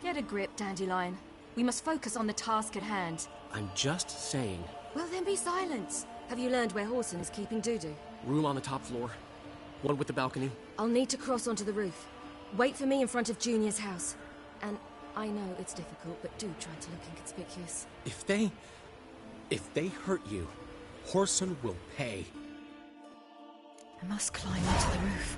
Get a grip, Dandelion. We must focus on the task at hand. I'm just saying. Well, then be silent. Have you learned where Horson is keeping Dudu? Room on the top floor. One with the balcony. I'll need to cross onto the roof. Wait for me in front of Junior's house. And I know it's difficult, but do try to look inconspicuous. If they hurt you, Horson will pay. I must climb onto the roof.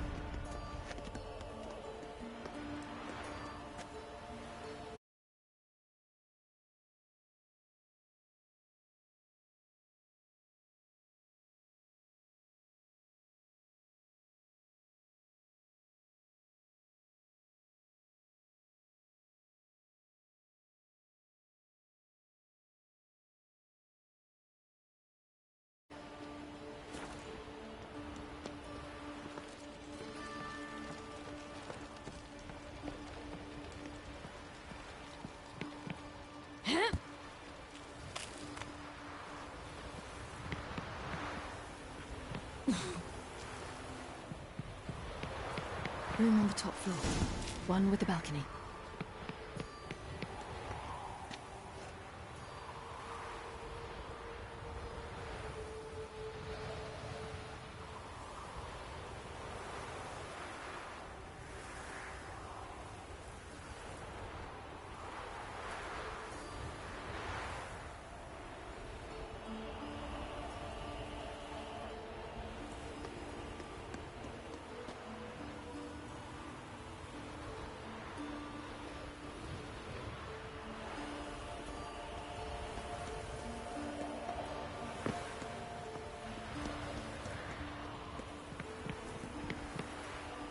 Room on the top floor. One with the balcony.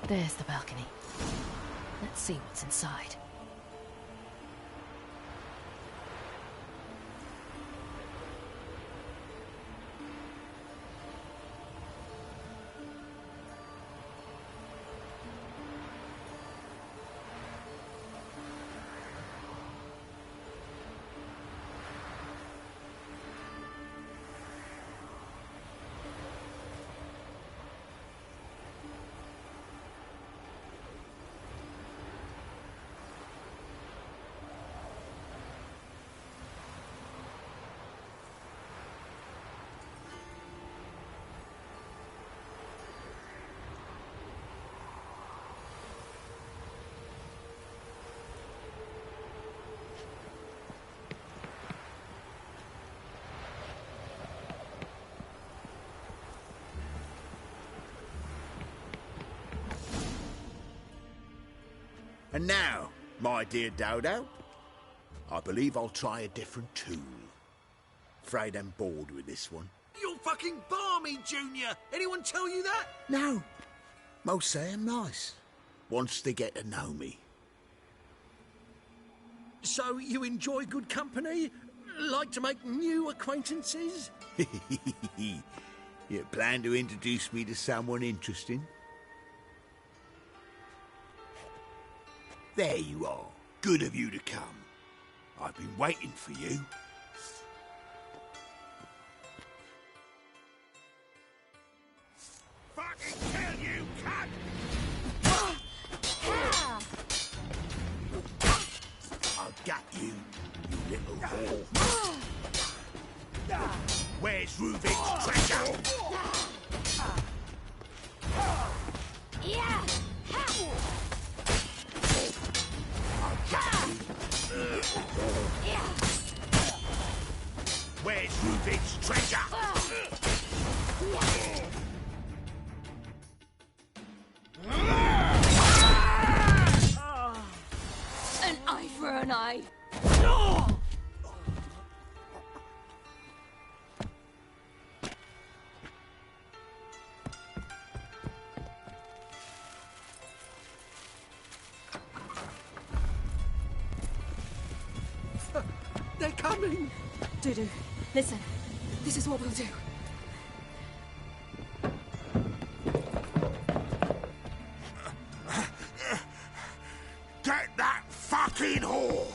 There's the balcony. Let's see what's inside. And now, my dear Dodo, I believe I'll try a different tool. Afraid I'm bored with this one. You're fucking balmy, Junior! Anyone tell you that? No. Most say I'm nice. Once they get to know me. So you enjoy good company? Like to make new acquaintances? You plan to introduce me to someone interesting? There you are. Good of you to come. I've been waiting for you. Fucking kill you, cunt! I'll get you, you little whore. Where's Rubik's treasure? Yeah! Where's Rubik's treasure? An eye for an eye. They're coming! Dudu, listen. This is what we'll do. Get that fucking whore!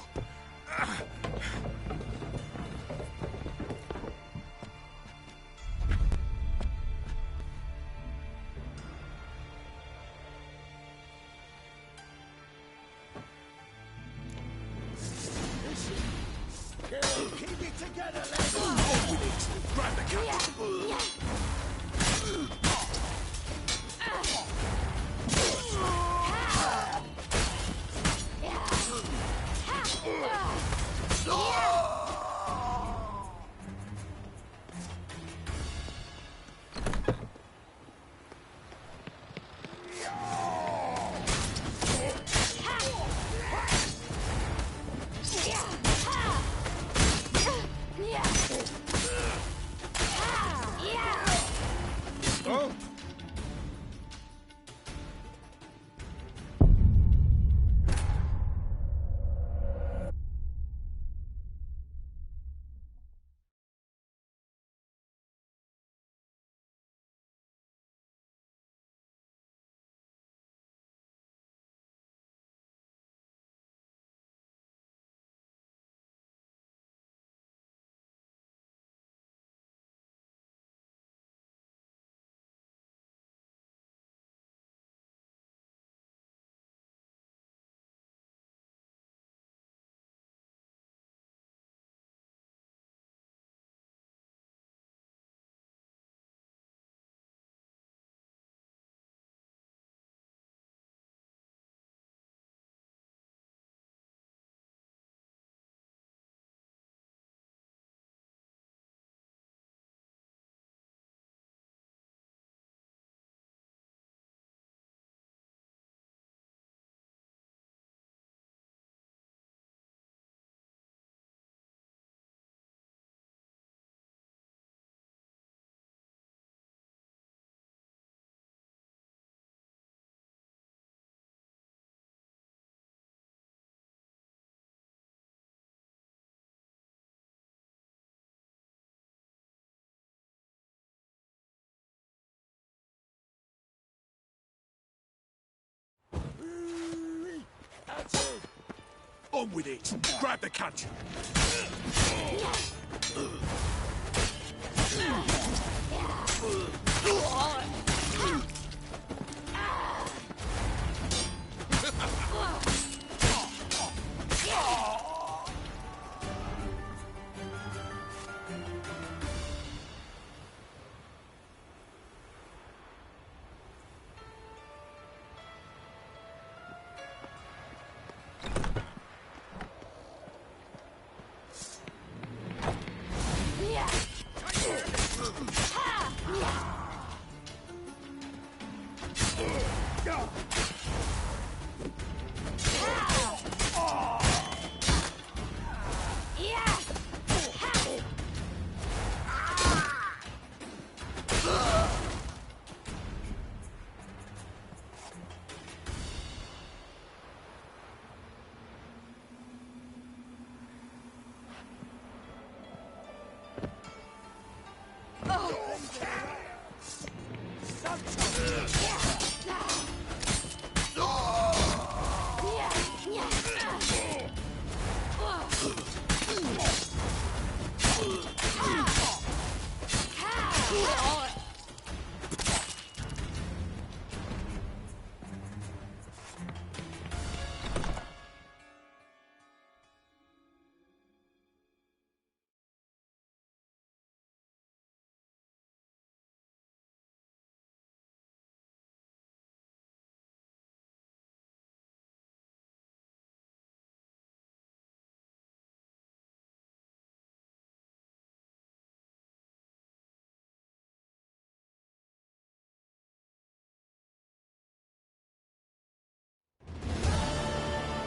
On with it! Grab the cunt!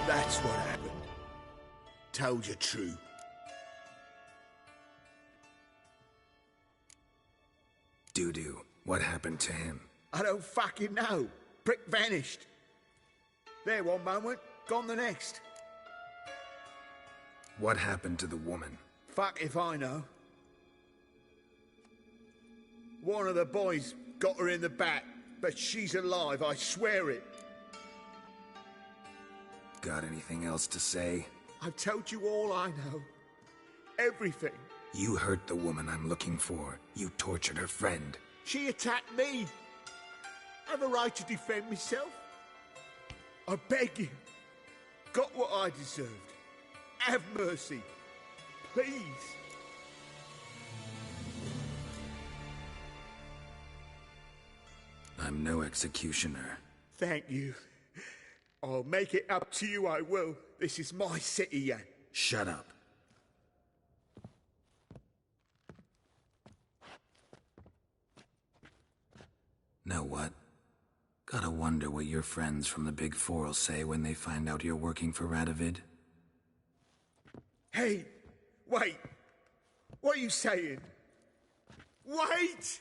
That's what happened. Told you true. Doo-doo, what happened to him? I don't fucking know. Prick vanished. There one moment, gone the next. What happened to the woman? Fuck if I know. One of the boys got her in the back, but she's alive, I swear it. Got anything else to say? I've told you all I know. Everything. You hurt the woman I'm looking for. You tortured her friend. She attacked me. I have a right to defend myself. I beg you. Got what I deserved. Have mercy. Please. I'm no executioner. Thank you. I'll make it up to you, I will. This is my city, yeah. Shut up. Know what? Gotta wonder what your friends from the Big Four will say when they find out you're working for Radovid. Hey, wait. What are you saying? Wait!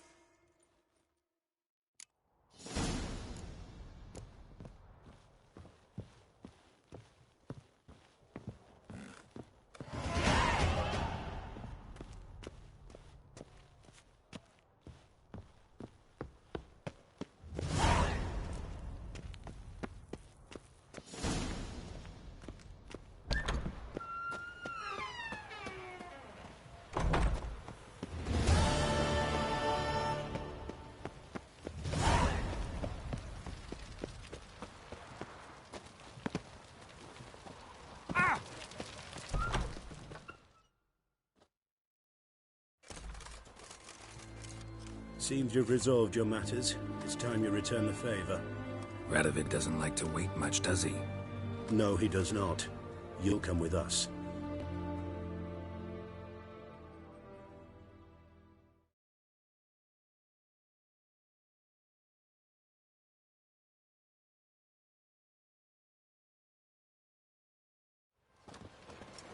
Seems you've resolved your matters. It's time you return the favor. Radovid doesn't like to wait much, does he? No, he does not. You'll come with us.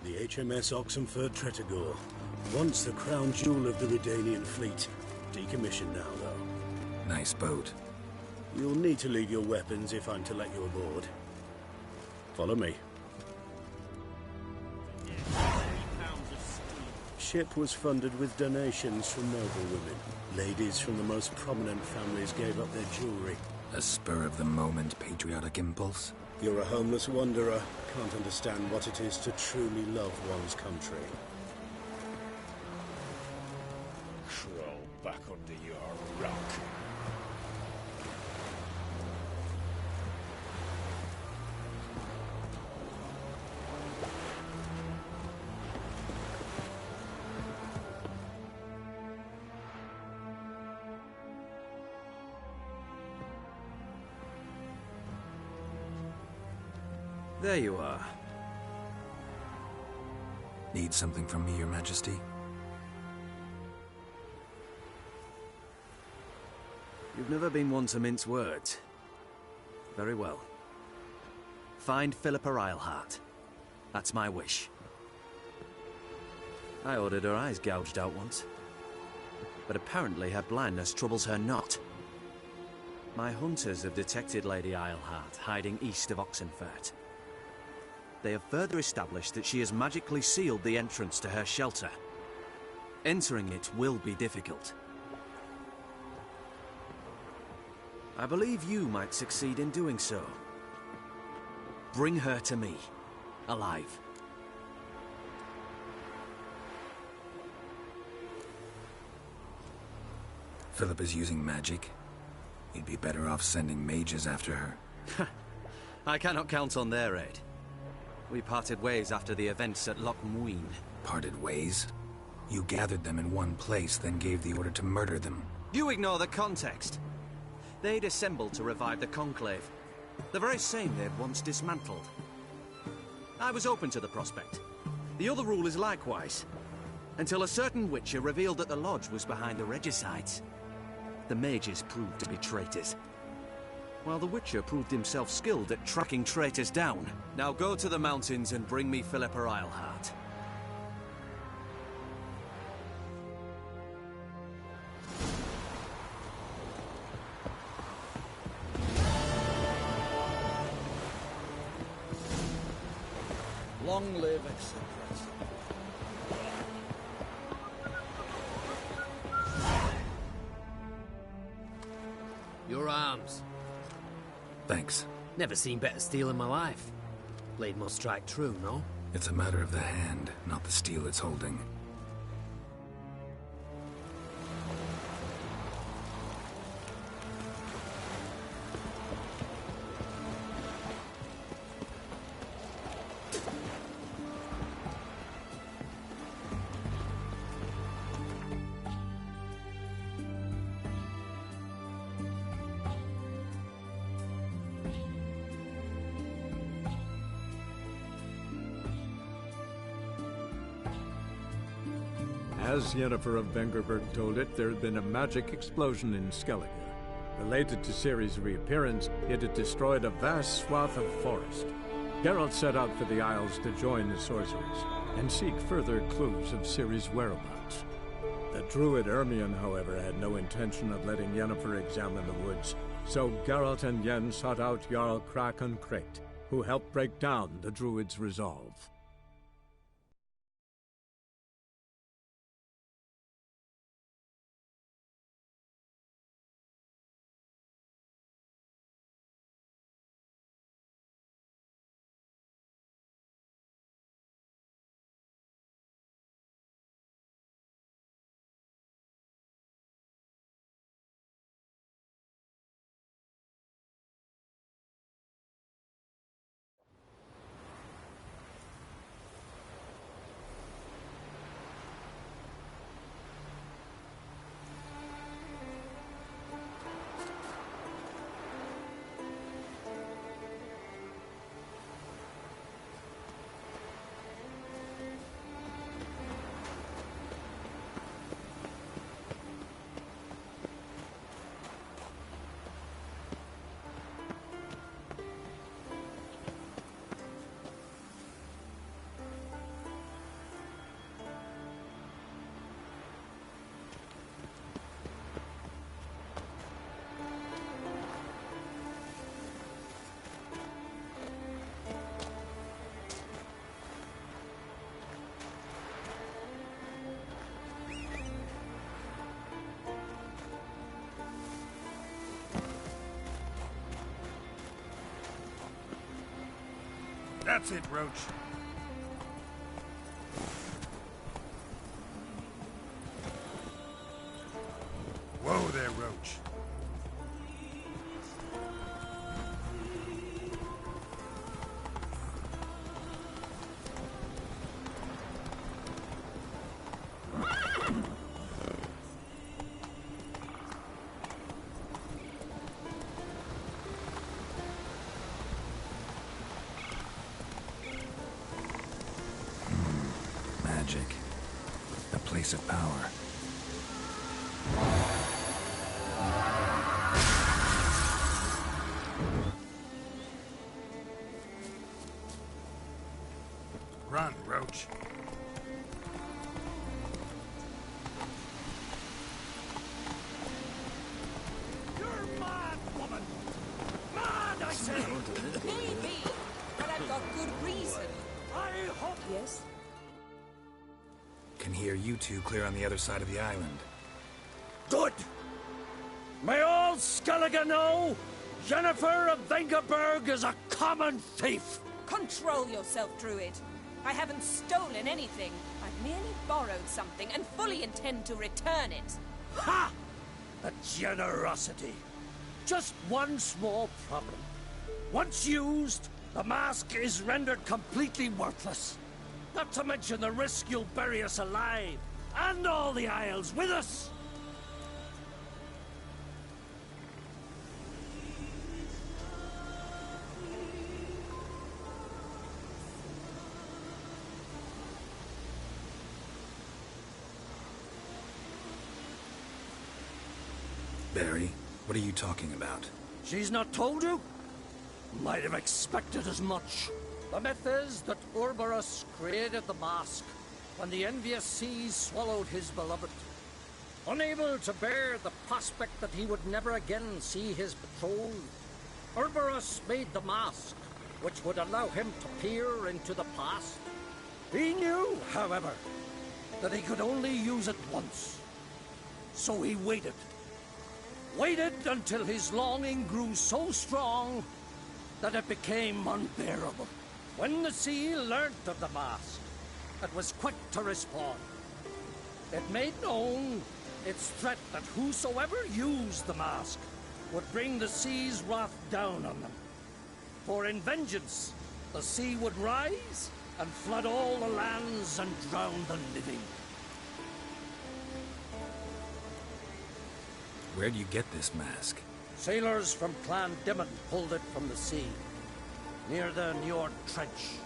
The HMS Oxenford Tretogor. Once the crown jewel of the Redanian fleet. Decommissioned now, though. Nice boat. You'll need to leave your weapons if I'm to let you aboard. Follow me. Ship was funded with donations from noble women. Ladies from the most prominent families gave up their jewelry. A spur-of-the-moment patriotic impulse? You're a homeless wanderer. Can't understand what it is to truly love one's country. Crawl back under your rock. There you are. Need something from me, Your Majesty? You've never been one to mince words. Very well. Find Philippa Eilhart. That's my wish. I ordered her eyes gouged out once. But apparently her blindness troubles her not. My hunters have detected Lady Eilhart hiding east of Oxenfurt. They have further established that she has magically sealed the entrance to her shelter. Entering it will be difficult. I believe you might succeed in doing so. Bring her to me, alive. Philip is using magic. You'd be better off sending mages after her. I cannot count on their aid. We parted ways after the events at Loch Muin. Parted ways? You gathered them in one place, then gave the order to murder them. You ignore the context. They'd assembled to revive the Conclave. The very same they'd once dismantled. I was open to the prospect. The other rule is likewise. Until a certain witcher revealed that the Lodge was behind the regicides. The mages proved to be traitors. While the Witcher proved himself skilled at tracking traitors down. Now go to the mountains and bring me Philippa Eilhart. Long live Excellence. Your arms. Thanks. Never seen better steel in my life. Blade must strike true, no? It's a matter of the hand, not the steel it's holding. As Yennefer of Vengerberg told it, there had been a magic explosion in Skellige. Related to Ciri's reappearance, it had destroyed a vast swath of forest. Geralt set out for the Isles to join the sorcerers, and seek further clues of Ciri's whereabouts. The druid Ermion, however, had no intention of letting Yennefer examine the woods, so Geralt and Yen sought out Jarl Krakon Krayt, who helped break down the druid's resolve. That's it, Roach. Whoa there, Roach. Magic. A place of power. Run, Roach. You're mad, woman! Mad, I say! Maybe, but I've got good reason. I hope... Yes? Can hear you two clear on the other side of the island. Good! May all Skellige know Jennifer of Vengerberg is a common thief! Control yourself, Druid. I haven't stolen anything. I've merely borrowed something and fully intend to return it. Ha! The generosity. Just one small problem. Once used, the mask is rendered completely worthless. Not to mention the risk you'll bury us alive, and all the Isles with us. Barry, what are you talking about? She's not told you? Might have expected as much. The myth is that Urberus created the mask when the envious seas swallowed his beloved. Unable to bear the prospect that he would never again see his betrothed, Urberus made the mask, which would allow him to peer into the past. He knew, however, that he could only use it once. So he waited. Waited until his longing grew so strong that it became unbearable. When the sea learnt of the mask, it was quick to respond. It made known its threat that whosoever used the mask would bring the sea's wrath down on them. For in vengeance, the sea would rise and flood all the lands and drown the living. Where'd you get this mask? Sailors from Clan Dimon pulled it from the sea, near the Njord Trench.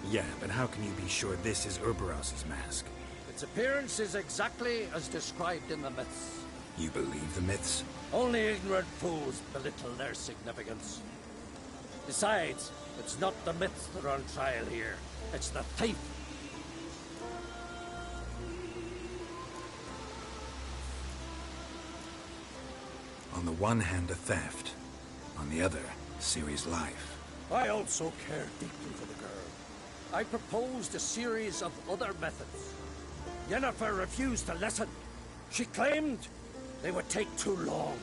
Yeah, but how can you be sure this is Urberos's mask? Its appearance is exactly as described in the myths. You believe the myths? Only ignorant fools belittle their significance. Besides, it's not the myths that are on trial here. It's the thief. On the one hand, a theft. On the other, Ciri's life. I also care deeply for the girl. I proposed a series of other methods. Yennefer refused to listen. She claimed they would take too long.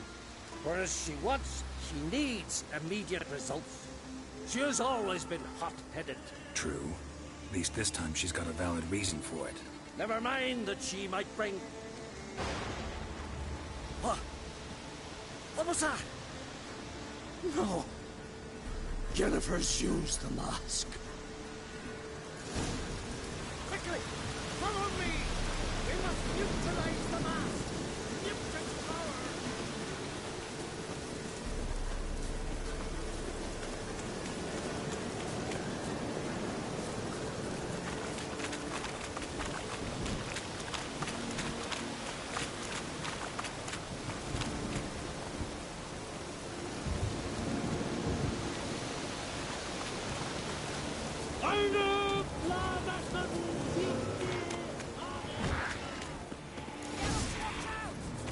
Whereas she needs immediate results. She has always been hot-headed. True. At least this time she's got a valid reason for it. Never mind that she might bring... What? What was that? No. Jennifer's used the mask. Quickly! Follow me! We must neutralize the mask! Nuke its power!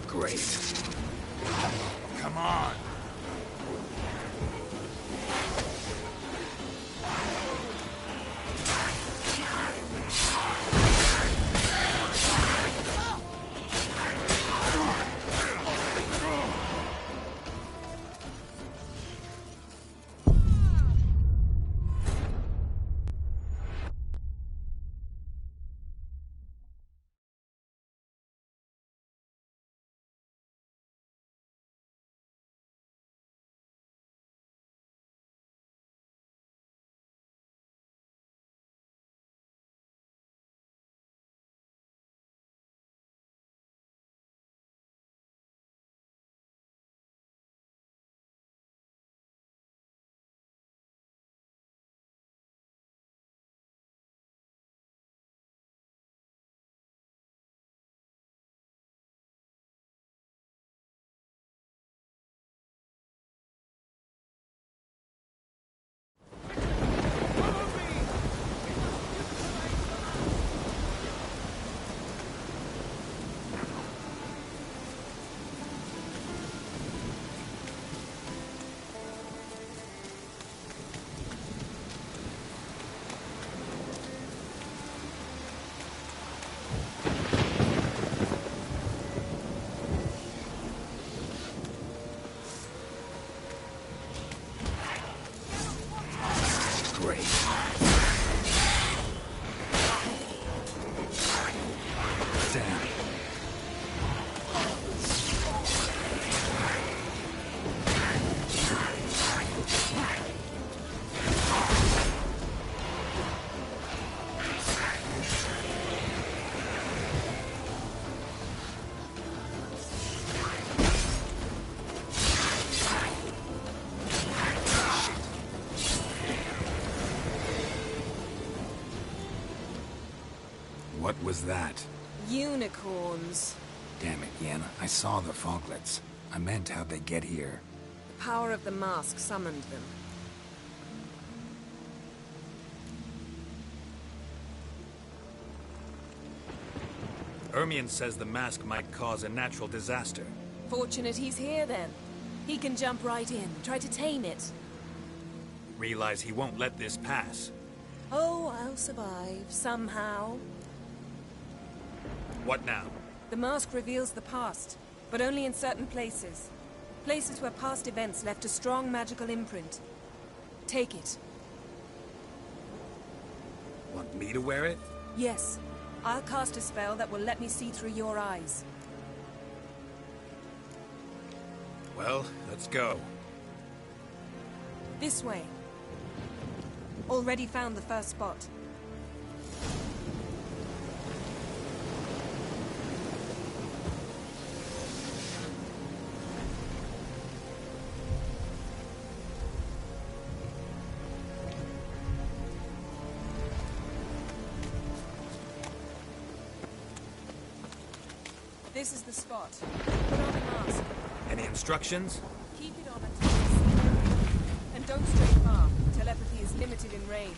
Great. Come on. What was that? Unicorns. Damn it, Yen. I saw the foglets. I meant how'd they get here. The power of the mask summoned them. Ermion says the mask might cause a natural disaster. Fortunate he's here, then. He can jump right in, try to tame it. Realize he won't let this pass. Oh, I'll survive, somehow. What now? The mask reveals the past, but only in certain places. Places where past events left a strong magical imprint. Take it. Want me to wear it? Yes. I'll cast a spell that will let me see through your eyes. Well, let's go. This way. Already found the first spot. This is the spot. Put on the mask. Any instructions? Keep it on until you see it. And don't stray far. Telepathy is limited in range.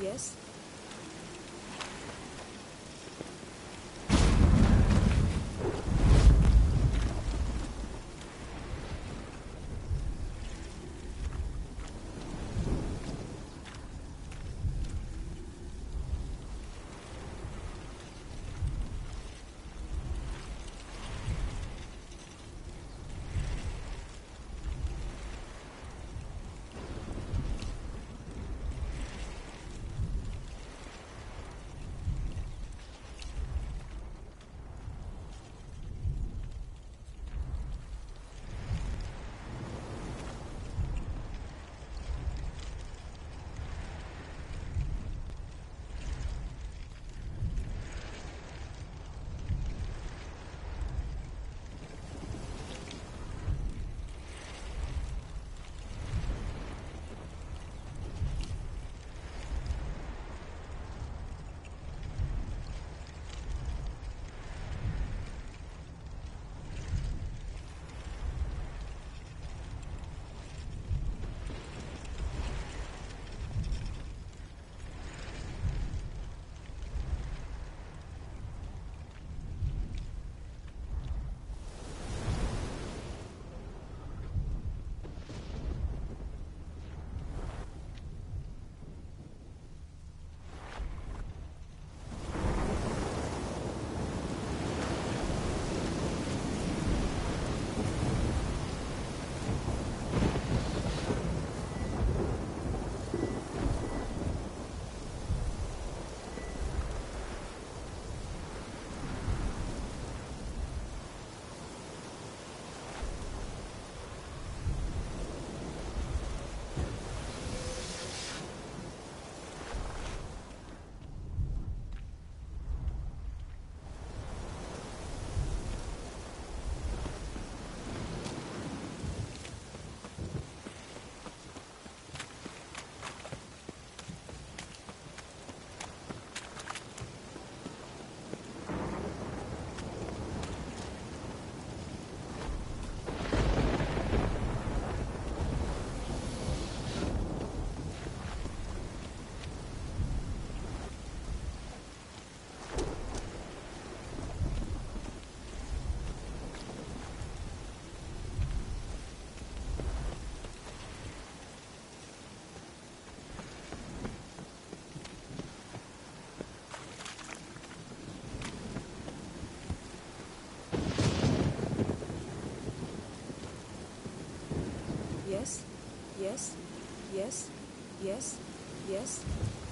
Yes?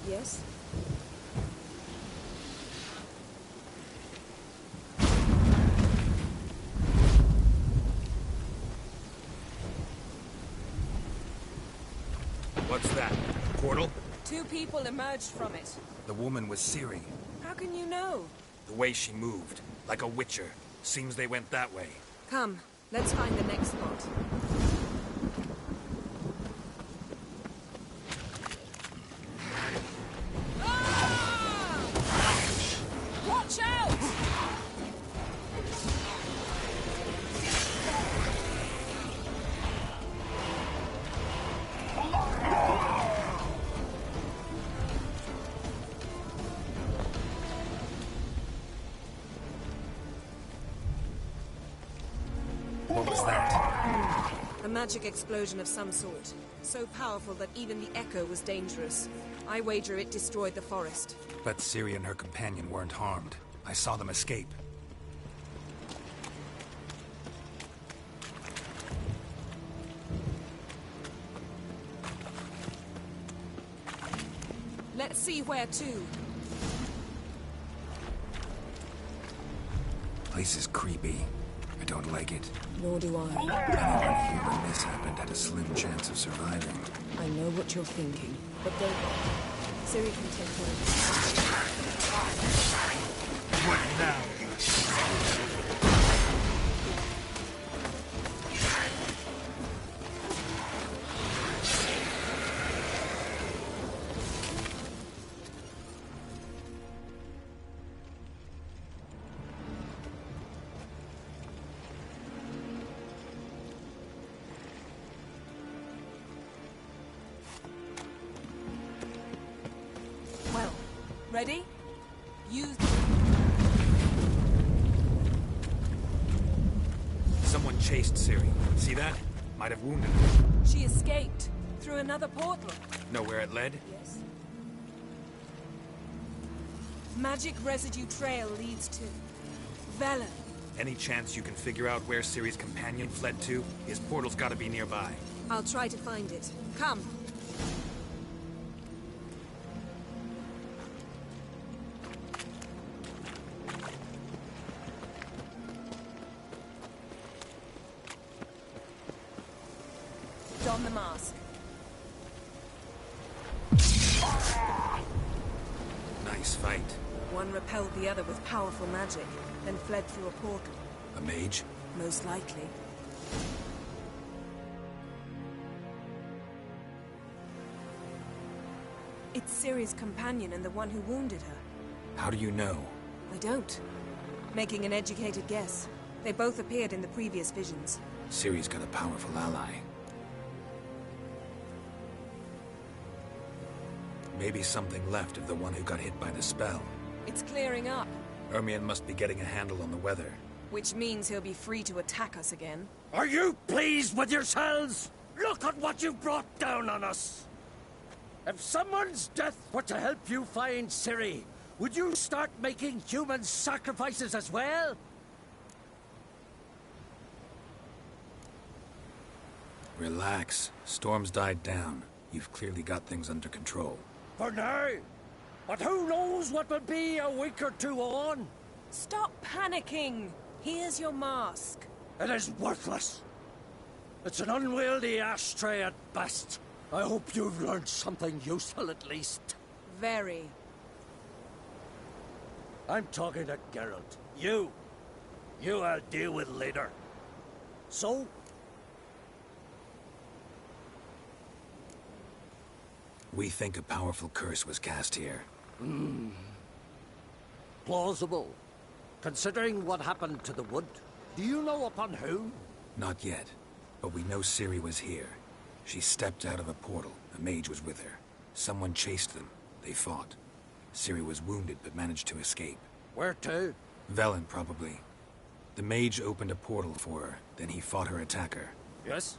Yes? What's that? Portal? 2 people emerged from it. The woman was Ciri. How can you know? The way she moved, like a witcher. Seems they went that way. Come, let's find the next spot. Ah! Watch out! What was that? A magic explosion of some sort. So powerful that even the echo was dangerous. I wager it destroyed the forest. But Ciri and her companion weren't harmed. I saw them escape. Let's see where to. Place is creepy. I don't like it. Nor do I. Anyone here when this happened had a slim chance of surviving. I know what you're thinking, but don't bother. Ciri can take care of it. What now? Well, ready? Use... Someone chased Ciri. See that? Might have wounded her. She escaped. Through another portal. Know where it led? Yes. Magic residue trail leads to... Velen. Any chance you can figure out where Ciri's companion fled to? His portal's gotta be nearby. I'll try to find it. Come. Don the mask. Nice fight. One repelled the other with powerful magic, then fled through a portal. A mage? Most likely. It's Ciri's companion and the one who wounded her. How do you know? I don't. Making an educated guess. They both appeared in the previous visions. Ciri's got a powerful ally. Maybe something left of the one who got hit by the spell. It's clearing up, Ermion must be getting a handle on the weather. which means he'll be free to attack us again. Are you pleased with yourselves? Look at what you brought down on us! If someone's death were to help you find Ciri, would you start making human sacrifices as well? Relax. Storm's died down. You've clearly got things under control. For now. But who knows what will be a week or two on? Stop panicking! Here's your mask. It is worthless. It's an unwieldy ashtray at best. I hope you've learned something useful at least. Very. I'm talking to Geralt. You I'll deal with later. So? We think a powerful curse was cast here. Plausible. Considering what happened to the wood, do you know upon whom? Not yet, but we know Ciri was here. She stepped out of a portal. A mage was with her. Someone chased them. They fought. Ciri was wounded, but managed to escape. Where to? Velen, probably. The mage opened a portal for her, then he fought her attacker. Yes?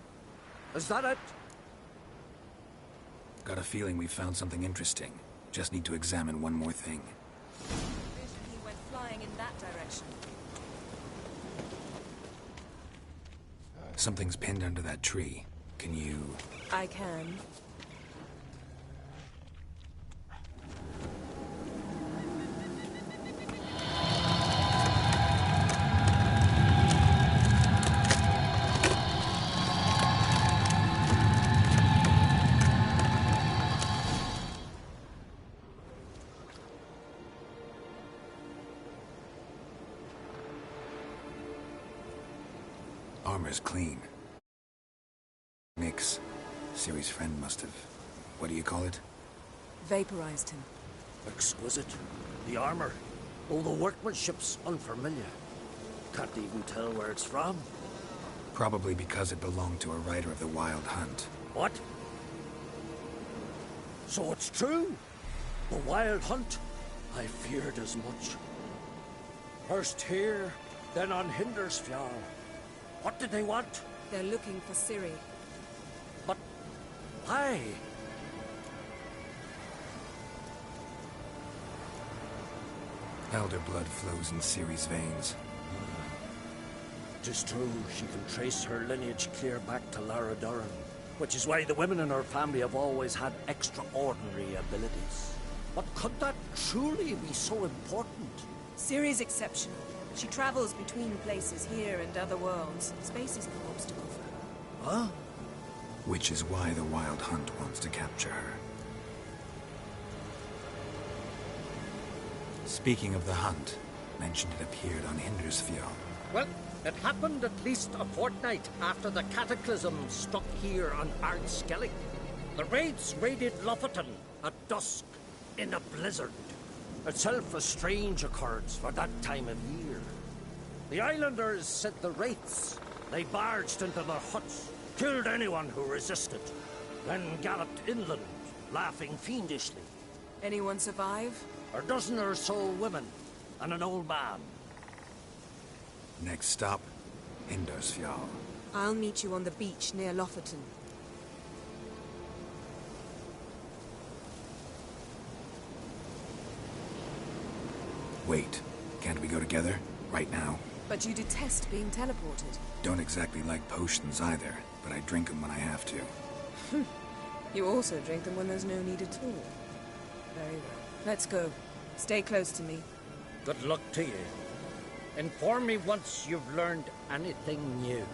Is that it? Got a feeling we found something interesting. Just need to examine one more thing. He went flying in that direction. Something's pinned under that tree. Can you... I can. armor's clean. Nix, Ciri's friend must have... what do you call it? Vaporized him. Exquisite. The armor. All the workmanship's unfamiliar. Can't even tell where it's from. Probably because it belonged to a rider of the Wild Hunt. What? So it's true? The Wild Hunt? I feared as much. First here, then on Hindersfjall. What did they want? They're looking for Ciri. But why? Elder blood flows in Ciri's veins. 'Tis true, she can trace her lineage clear back to Lara Duran, which is why the women in her family have always had extraordinary abilities. But could that truly be so important? Ciri's exceptional. She travels between places here and other worlds. Space is no obstacle for her. Huh? Which is why the Wild Hunt wants to capture her. Speaking of the hunt, mentioned it appeared on Hindersfjall. Well, it happened at least a fortnight after the cataclysm struck here on Ardskellig. The raids raided Lofoten at dusk in a blizzard. Itself a strange occurrence for that time of year. The islanders sent the wraiths. They barged into their huts, killed anyone who resisted, then galloped inland, laughing fiendishly. Anyone survive? A dozen or so women, and an old man. Next stop, Hindersfjall. I'll meet you on the beach near Lofoten. Wait, can't we go together? Right now? But you detest being teleported. Don't exactly like potions either, but I drink them when I have to. You also drink them when there's no need at all. Very well. Let's go. Stay close to me. Good luck to you. Inform me once you've learned anything new.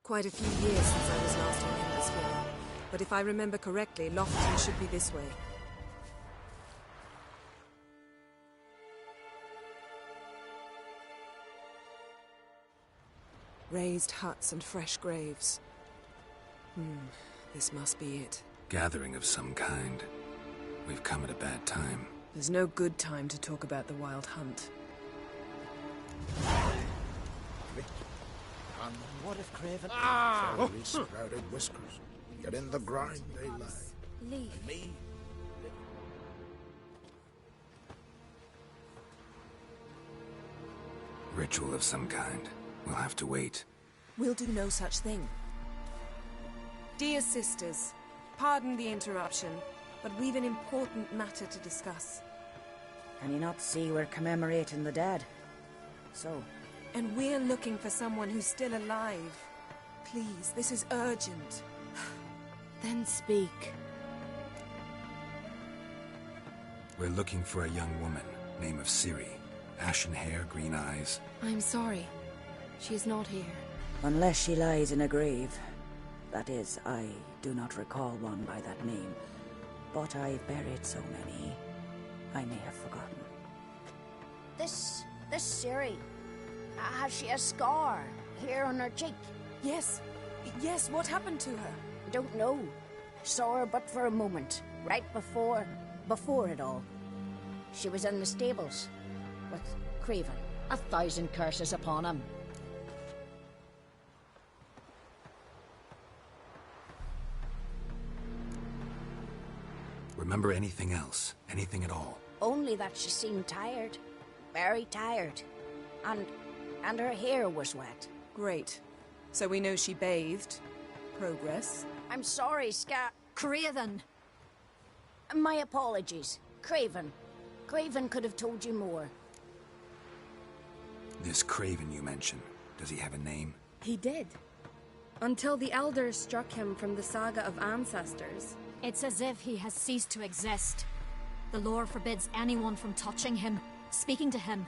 Quite a few years since I was last on Hindersfjall. But if I remember correctly, Lofoten should be this way. Raised huts and fresh graves. This must be it. Gathering of some kind. We've come at a bad time. There's no good time to talk about the Wild Hunt. And what if Craven... Fairy sprouted whiskers, yet in the grind they lie. Leave. Me? Ritual of some kind. We'll have to wait. We'll do no such thing. Dear sisters, pardon the interruption, but we've an important matter to discuss. Can you not see we're commemorating the dead? So? And we're looking for someone who's still alive. Please, this is urgent. Then speak. We're looking for a young woman, name of Ciri. Ashen hair, green eyes. I'm sorry. She is not here. Unless she lies in a grave. That is, I do not recall one by that name. But I've buried so many, I may have forgotten. This Ciri, has she a scar here on her cheek? Yes. Yes, what happened to her? Don't know. Saw her but for a moment, right before it all. She was in the stables with Craven. 1,000 curses upon him. Remember anything else? Anything at all? Only that she seemed tired. Very tired. And her hair was wet. Great. So we know she bathed. Progress. I'm sorry, Craven! My apologies. Craven. Craven could have told you more. This Craven you mentioned, does he have a name? He did. Until the Elders struck him from the Saga of Ancestors. It's as if he has ceased to exist. The lore forbids anyone from touching him, speaking to him,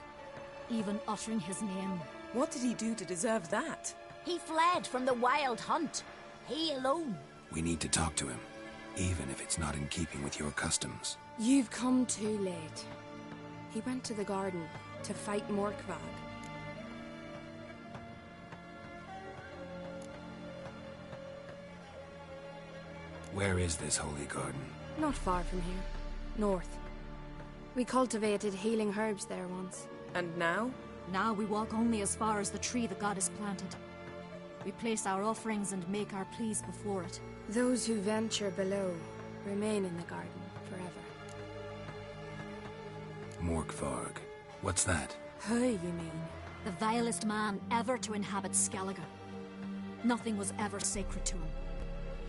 even uttering his name. What did he do to deserve that? He fled from the Wild Hunt. He alone. We need to talk to him, even if it's not in keeping with your customs. You've come too late. He went to the garden to fight Morkvag. Where is this holy garden? Not far from here. North. We cultivated healing herbs there once. And now? Now we walk only as far as the tree the goddess planted. We place our offerings and make our pleas before it. Those who venture below remain in the garden forever. Morkvarg. What's that? Who, you mean? The vilest man ever to inhabit Skellige. Nothing was ever sacred to him.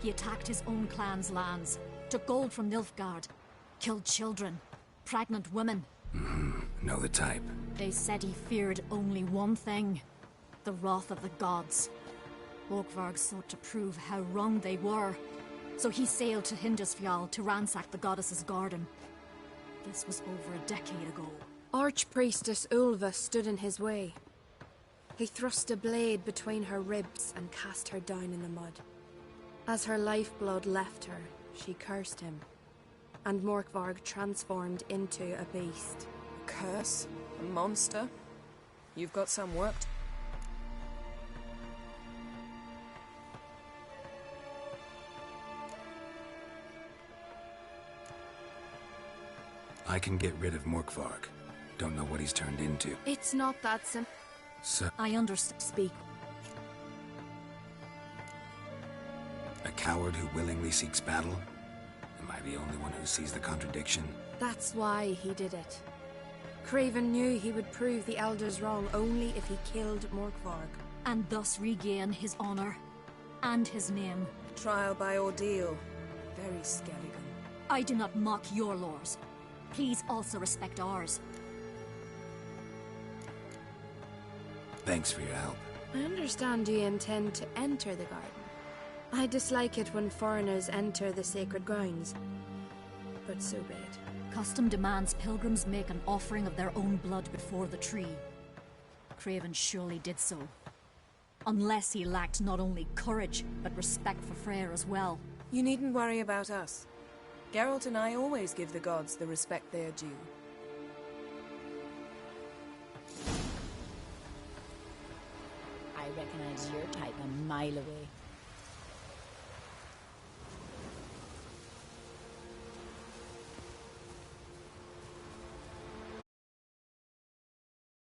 He attacked his own clan's lands, took gold from Nilfgaard, killed children, pregnant women. Know the type. They said he feared only one thing, the wrath of the gods. Morkvarg sought to prove how wrong they were, so he sailed to Hindisfjall to ransack the goddess's garden. This was over a decade ago. Archpriestess Ulva stood in his way. He thrust a blade between her ribs and cast her down in the mud. As her lifeblood left her, she cursed him, and Morkvarg transformed into a beast. A curse? A monster? You've got some work to... I can get rid of Morkvarg. Don't know what he's turned into. It's not that simple. So, I understand. Speak. a coward who willingly seeks battle? Am I the only one who sees the contradiction? That's why he did it. Craven knew he would prove the Elders wrong only if he killed Morkvarg. And thus regain his honor and his name. Trial by ordeal. Very Skellige. I do not mock your laws. Please also respect ours. Thanks for your help. I understand you intend to enter the garden. I dislike it when foreigners enter the sacred grounds. But so be it. Custom demands pilgrims make an offering of their own blood before the tree. Craven surely did so. Unless he lacked not only courage, but respect for Freyr as well. You needn't worry about us. Geralt and I always give the gods the respect they are due. I recognize your type a mile away.